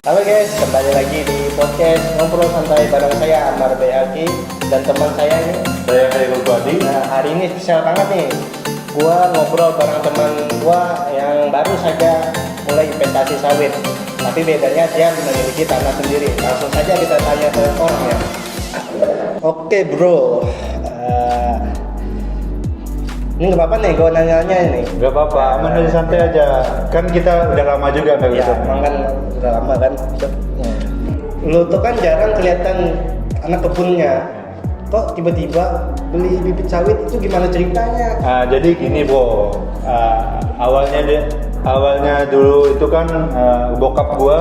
Halo guys, kembali lagi di podcast Ngobrol Santai bareng saya Amar Bayaki dan teman saya ini. Saya Khairul Badi. Nah, hari ini spesial banget nih. Gua ngobrol bareng teman gua yang baru saja mulai investasi sawit. Tapi bedanya dia memiliki tanah sendiri. Langsung saja kita tanya ke orangnya. Oke bro, ini nggak apa-apa nih, gue nanya-nanya ini. Gak apa-apa, aman aja, santai aja. Kan kita udah lama juga nggak Ya, ketemu. emang kan udah lama kan. Lu tuh kan jarang kelihatan anak kebunnya. Kok tiba-tiba beli bibit sawit itu gimana ceritanya? Jadi gini bro, awalnya dulu itu kan bokap gua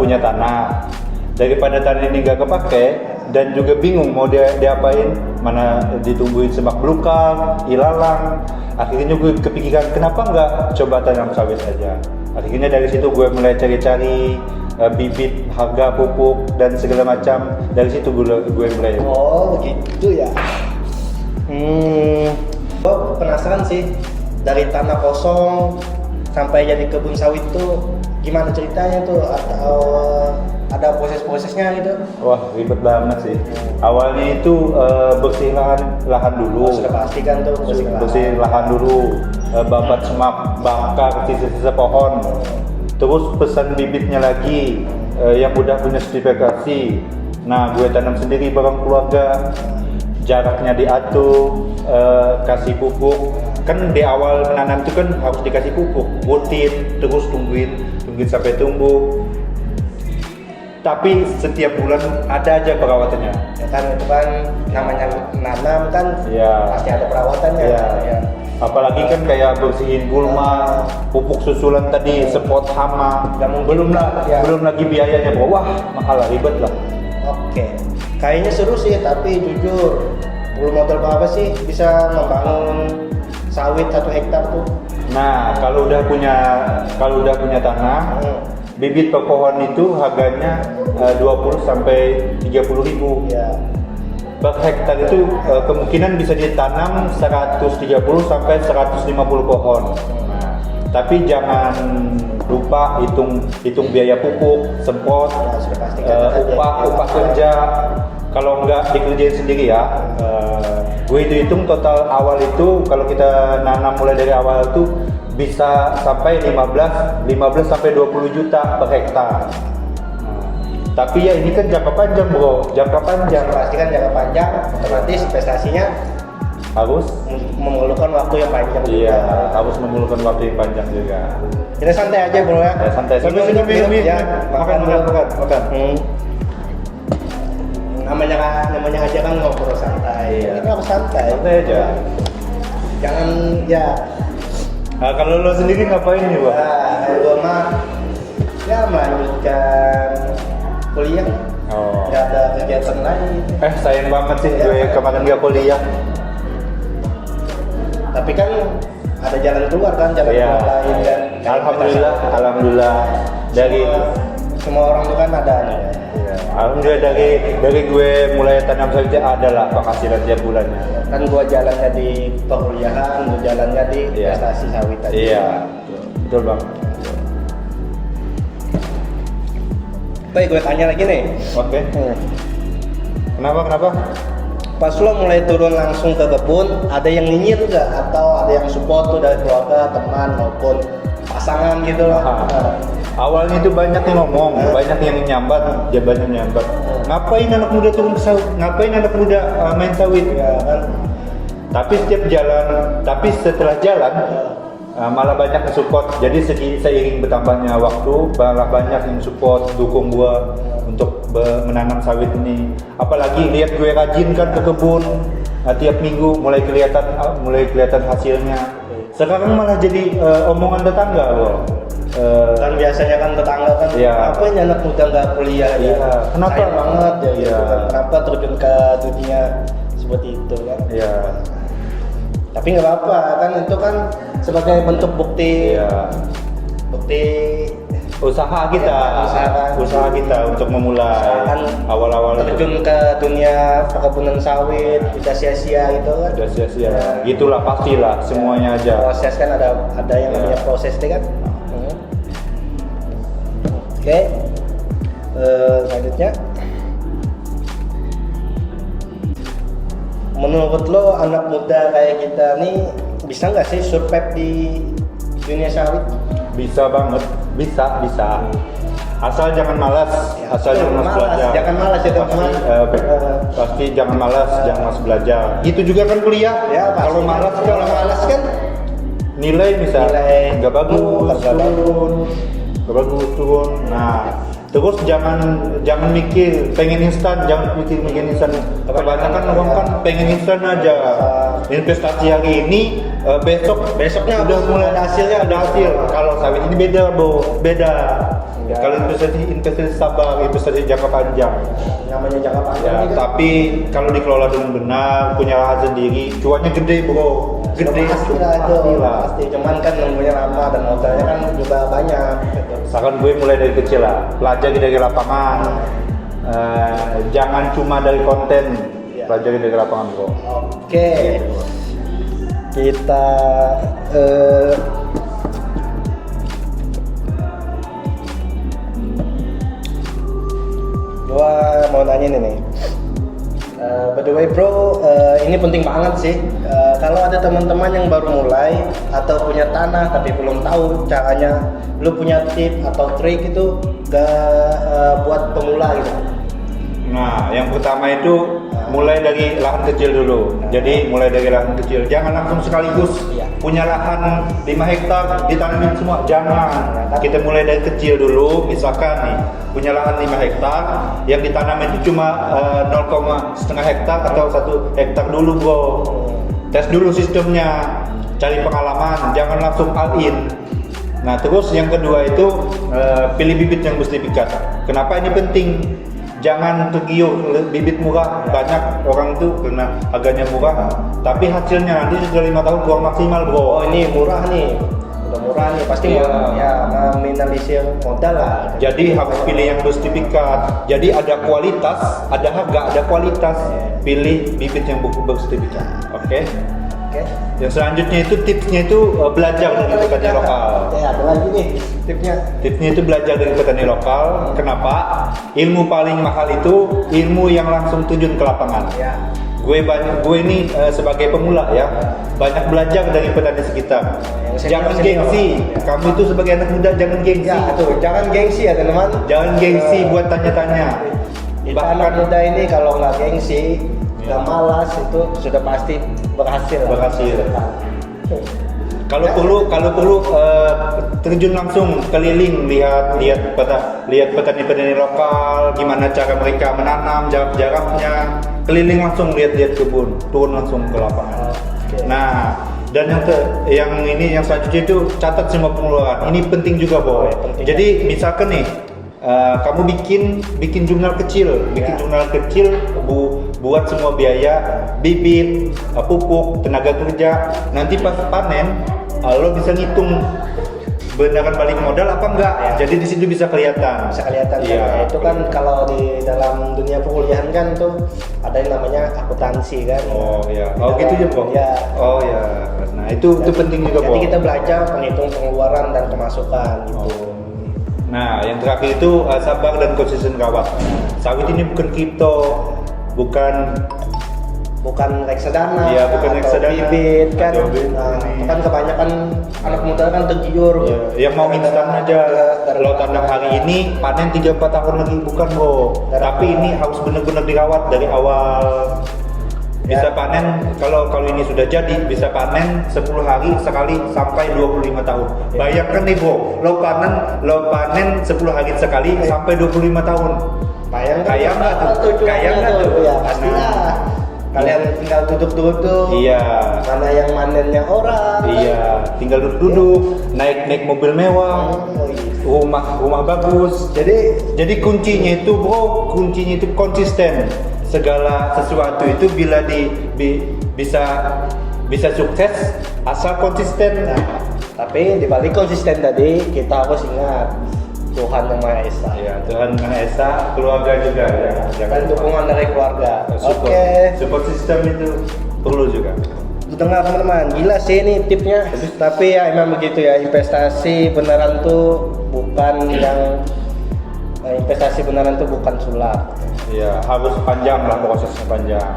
punya tanah. Daripada tanah ini gak kepake dan juga bingung mau diapain, mana ditumbuhin semak belukar, ilalang. Akhirnya gue kepikiran kenapa nggak coba tanam sawit saja. Akhirnya dari situ gue mulai cari-cari bibit, harga pupuk dan segala macam. Dari situ gue mulai. Oh begitu ya. Gue penasaran sih, dari tanah kosong sampai jadi kebun sawit tuh gimana ceritanya tuh, atau ada proses-prosesnya gitu? Wah, ribet banget sih. Awalnya itu bersih lahan dulu. Oh, sudah pasti kan tuh Bersih lahan dulu, babat semak, bakar sisa-sisa pohon. Terus pesan bibitnya lagi yang udah punya sertifikasi. Nah, gue tanam sendiri bareng keluarga. Jaraknya diatur, kasih pupuk. Kan di awal menanam itu kan harus dikasih pupuk, rutin, terus tungguin sampai tumbuh. Tapi setiap bulan ada aja perawatannya. Ya kan itu kan namanya nanam kan, Ya. pasti ada perawatannya. Ya. Apalagi kan kayak bersihin gulma, pupuk susulan tadi, semprot hama. Nggak mungkin, Belum lagi biayanya, bro. Wah, mahal lah, ribet lah. Oke, kayaknya seru sih, tapi jujur perlu modal berapa sih bisa membangun sawit 1 hektar tuh? Nah, kalau udah punya tanah, bibit per pohon itu harganya 20 sampai 30 ribu. Ya. Per hektar itu kemungkinan bisa ditanam 130 sampai 150 pohon. Nah, tapi jangan lupa hitung biaya pupuk, semprot, Ya, sudah pasti kan upah kerja. Kalau nggak dikerjain sendiri ya, gue hitung total awal itu kalau kita nanam mulai dari awal itu bisa sampai 15 sampai 20 juta per hektar. Tapi ya ini kan jangka panjang bro, jangka panjang. Pasti kan jangka panjang, otomatis investasinya Harus memerlukan waktu yang panjang. Iya, harus memerlukan waktu yang panjang juga. Kita santai aja bro ya. Ya, santai. Minum. Ya, Makan. Namanya aja kan ngobrol santai. Iya. Kita harus santai. Santai aja. Jangan ya. Nah, kalau lo sendiri ngapain nih bro? Kalau gua mah ya melanjutkan kuliah. Oh. Nggak ada kegiatan lain. Sayang banget sih gue kemarin gak kuliah. Tapi kan ada jalan keluar kan, jalan Iya. keluar lain kan. Alhamdulillah dari Semua orang itu kan ada. Iya, alhamdulillah dari gue mulai tanam sawit ada lah penghasilan tiap bulannya. Kan gua jalannya di perkuliahan, gua jalannya di Iya. investasi sawit tadi. Iya, betul bang. Baik, gue tanya lagi nih. Oke. Kenapa? Pas lo mulai turun langsung ke kebun, ada yang nyinyir nggak? Atau ada yang support tuh dari keluarga, teman maupun pasangan gitu loh? Awalnya itu banyak yang ngomong, banyak yang nyambat. Ngapain anak muda turun ke sawit? Ngapain anak muda main sawit? Ya kan? Tapi setelah jalan malah banyak yang support. Jadi seiring bertambahnya waktu, malah banyak yang support, dukung gua untuk menanam sawit ini. Apalagi lihat gue rajin kan ke kebun, tiap minggu mulai kelihatan hasilnya. Sekarang malah jadi omongan tetangga loh. Kan biasanya kan tetangga kan, Iya. apa ini anak muda nggak kuliah ya? Iya. Kenapa? Sayang banget ya gitu Iya. kan. Kenapa terjun ke dunia seperti itu kan? Iya. Tapi nggak apa-apa kan, itu kan sebagai bentuk bukti Iya. Usaha kita untuk memulai Usahakan awal-awal terjun ke dunia perkebunan sawit, tidak sia-sia gitu kan? udah sia-sia. Gitulah pastilah semuanya aja. Proses kan ada yang namanya proses deh kan. Oke. Selanjutnya, menurut lo anak muda kayak kita nih bisa nggak sih survive di dunia sawit? Bisa banget, bisa. Asal jangan malas, asal jangan malas belajar. Jangan malas ya teman-teman. Pasti jangan malas, jangan malas belajar. Itu juga kan kuliah. Ya, kalau malas kan nilai bisa nggak bagus, nggak bagus turun. Nah, terus jangan mikir pengen instan, jangan mikir instan. Kebanyakan orang kan pengen instan aja. Investasi hari ini, besoknya udah mulai ada hasil. Kalau sawit ini beda, beda. Ya. Kalau investasi sabar, investasi jangka panjang. Namanya jangka panjang. Ya, tapi kalau dikelola dengan benar, punya lahan sendiri, cuannya gede bro. Gede. Pasti. Cuman kan nunggunya lama dan modalnya kan juga banyak. Misalkan gue mulai dari kecil lah, pelajari dari lapangan. Jangan cuma dari konten, pelajari dari lapangan bro. Oke. Kita gua mau nanya nih. By the way bro, ini penting banget sih. Kalau ada teman-teman yang baru mulai atau punya tanah tapi belum tahu caranya, lu punya tip atau trik itu buat pemula gitu. Nah, yang pertama itu mulai dari lahan kecil dulu. Jadi mulai dari lahan kecil, jangan langsung sekaligus punya lahan 5 hektar ditanamin semua, jangan. Kita mulai dari kecil dulu. Misalkan nih punya lahan 5 hektar yang ditanam itu cuma 0,5 hektar atau 1 hektar dulu bro. Tes dulu sistemnya, cari pengalaman, jangan langsung all in. Nah terus yang kedua itu pilih bibit yang bersertifikat. Kenapa ini penting? Jangan tergiur bibit murah. Banyak orang itu karena harganya murah, tapi hasilnya nanti sudah 5 tahun kurang maksimal bro. Oh ini murah nih, udah murah nih, pasti meminimalisir modal lah. Jadi harus pilih yang bersertifikat. Jadi ada kualitas, ada harga, ada kualitas. Pilih bibit yang bersertifikat. Oke. Yang selanjutnya itu tipsnya itu belajar dari petani lokal. Ada lagi nih tipsnya. Tipsnya itu belajar dari petani lokal. Kenapa? Ilmu paling mahal itu ilmu yang langsung terjun ke lapangan. Gue ini sebagai pemula ya, banyak belajar dari petani sekitar. Jangan gengsi. Kamu itu sebagai anak muda jangan gengsi. Jangan gengsi ya teman-teman. Jangan gengsi buat tanya-tanya. Bahkan anak muda ini kalau nggak gengsi, nggak malas, itu sudah pasti berhasil. Kalau perlu terjun langsung keliling, lihat petani-petani lokal, gimana cara mereka menanam, jaraknya, keliling langsung lihat kebun, turun langsung ke lapangan. Nah, dan yang selanjutnya itu catat semua pengeluaran. Ini penting juga boy. Jadi misalkan nih kamu bikin jurnal kecil, buat semua biaya, bibit, pupuk, tenaga kerja. Nanti pas panen, lo bisa ngitung beneran balik modal apa enggak. Jadi di situ bisa kelihatan. Iya. Itu kan kalau di dalam dunia perkuliahan kan tuh ada yang namanya akuntansi kan. Oh iya. Oh gitu ya bro. Ya. Oh ya. Nah itu penting juga bro. Jadi kita belajar menghitung pengeluaran dan pemasukan gitu. Nah, yang terakhir itu sabar dan konsisten rawat. Sawit ini bukan kripto, bukan reksadana, bukan reksadana, bibit kan. Nah, kan kebanyakan anak muda kan tergiur. Yang mau instan aja. Kalau tanam hari ini panen 3-4 tahun lagi, bukan bro. Tapi ini harus benar-benar dirawat dari awal. Bisa panen kalau ini sudah jadi bisa panen 10 hari sekali sampai 25 tahun. Bayangkan nih bro, lo panen 10 hari sekali sampai 25 tahun. Kaya nggak tuh? Ya pastilah. Kalian tinggal duduk-duduk. Iya. Mana yang manennya orang. Iya. Tinggal duduk-duduk, naik mobil mewah, rumah bagus. Jadi kuncinya itu bro, konsisten. Segala sesuatu itu bila bisa sukses asal konsisten. Nah, tapi dibalik konsisten tadi kita harus ingat Tuhan Yang Maha Esa. Ya, Tuhan Maha Esa, keluarga juga ya. Dan dukungan dari keluarga. Support system itu perlu juga. Dengar teman-teman, gila sih ini tipnya. Tapi ya emang begitu ya, investasi beneran tuh bukan yang investasi beneran itu bukan sulap. Ya harus panjang lah, prosesnya panjang.